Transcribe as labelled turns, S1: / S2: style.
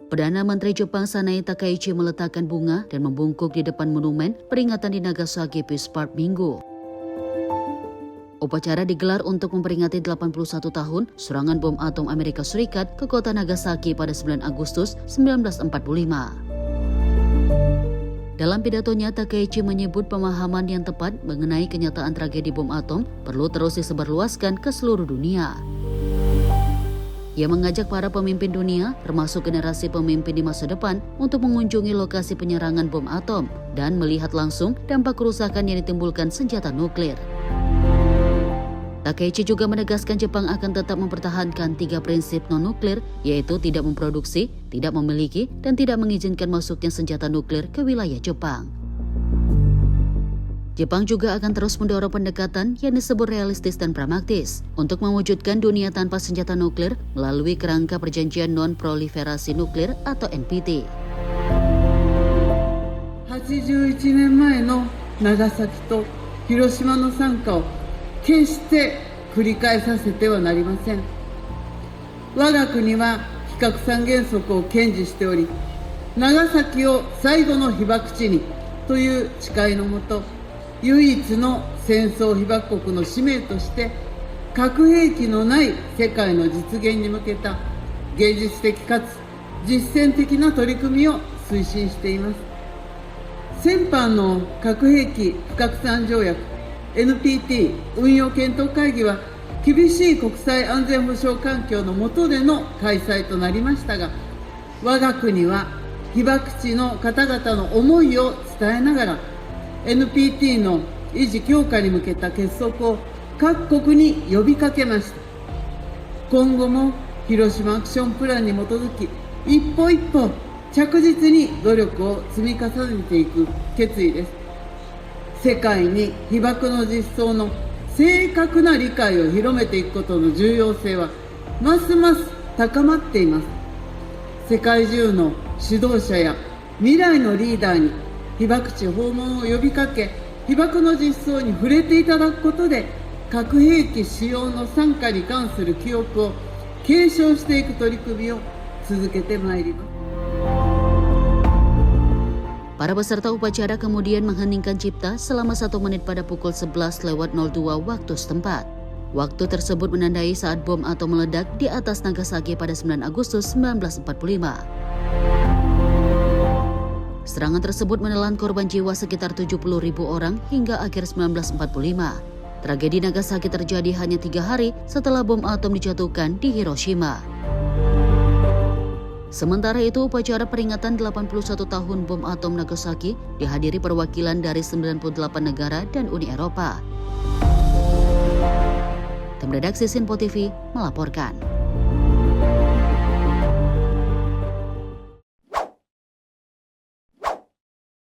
S1: Perdana Menteri Jepang Sanae Takaichi meletakkan bunga dan membungkuk di depan monumen peringatan di Nagasaki Peace Park Minggu. Upacara digelar untuk memperingati 81 tahun serangan bom atom Amerika Serikat ke kota Nagasaki pada 9 Agustus 1945. Dalam pidatonya, Takaichi menyebut pemahaman yang tepat mengenai kenyataan tragedi bom atom perlu terus disebarluaskan ke seluruh dunia. Ia mengajak para pemimpin dunia, termasuk generasi pemimpin di masa depan, untuk mengunjungi lokasi penyerangan bom atom dan melihat langsung dampak kerusakan yang ditimbulkan senjata nuklir. Takaichi juga menegaskan Jepang akan tetap mempertahankan 3 prinsip non-nuklir, yaitu tidak memproduksi, tidak memiliki, dan tidak mengizinkan masuknya senjata nuklir ke wilayah Jepang. Jepang juga akan terus mendorong pendekatan yang disebut realistis dan pragmatis untuk mewujudkan dunia tanpa senjata nuklir melalui kerangka perjanjian non-proliferasi nuklir atau NPT.
S2: 81年前の長崎と広島の惨禍を決して繰り返させてはなりません。我が国は非核三原則を堅持しており、長崎を最後の被爆地にという誓いのもと、唯一の戦争被爆国の使命として核兵器のない世界の実現に向けた芸術的かつ実践的な取り組みを推進しています。先般の核兵器不拡散条約 NPT 運用検討会議は厳しい国際安全保障環境の下での開催となりましたが、我が国は被爆地の方々の思いを伝えながらNPT の維持強化に向けた結束を各国に呼びかけました。今後も広島アクションプランに基づき一歩一歩着実に努力を積み重ねていく決意です。世界に被爆の実相の正確な理解を広めていくことの重要性はますます高まっています。世界中の指導者や未来のリーダーに被爆地訪問を呼びかけ、被爆の実相に触れていただくことで、核兵器使用の惨禍に関する記憶を継承していく取り組みを続けてまいります。
S1: Para peserta upacara kemudian mengheningkan cipta selama 1 menit pada pukul 11:02 waktu setempat. Waktu tersebut menandai saat bom atom meledak di atas Nagasaki pada 9 Agustus 1945. Serangan tersebut menelan korban jiwa sekitar 70.000 orang hingga akhir 1945. Tragedi Nagasaki terjadi hanya 3 hari setelah bom atom dijatuhkan di Hiroshima. Sementara itu, upacara peringatan 81 tahun bom atom Nagasaki dihadiri perwakilan dari 98 negara dan Uni Eropa. Tim redaksi Sinpo TV melaporkan.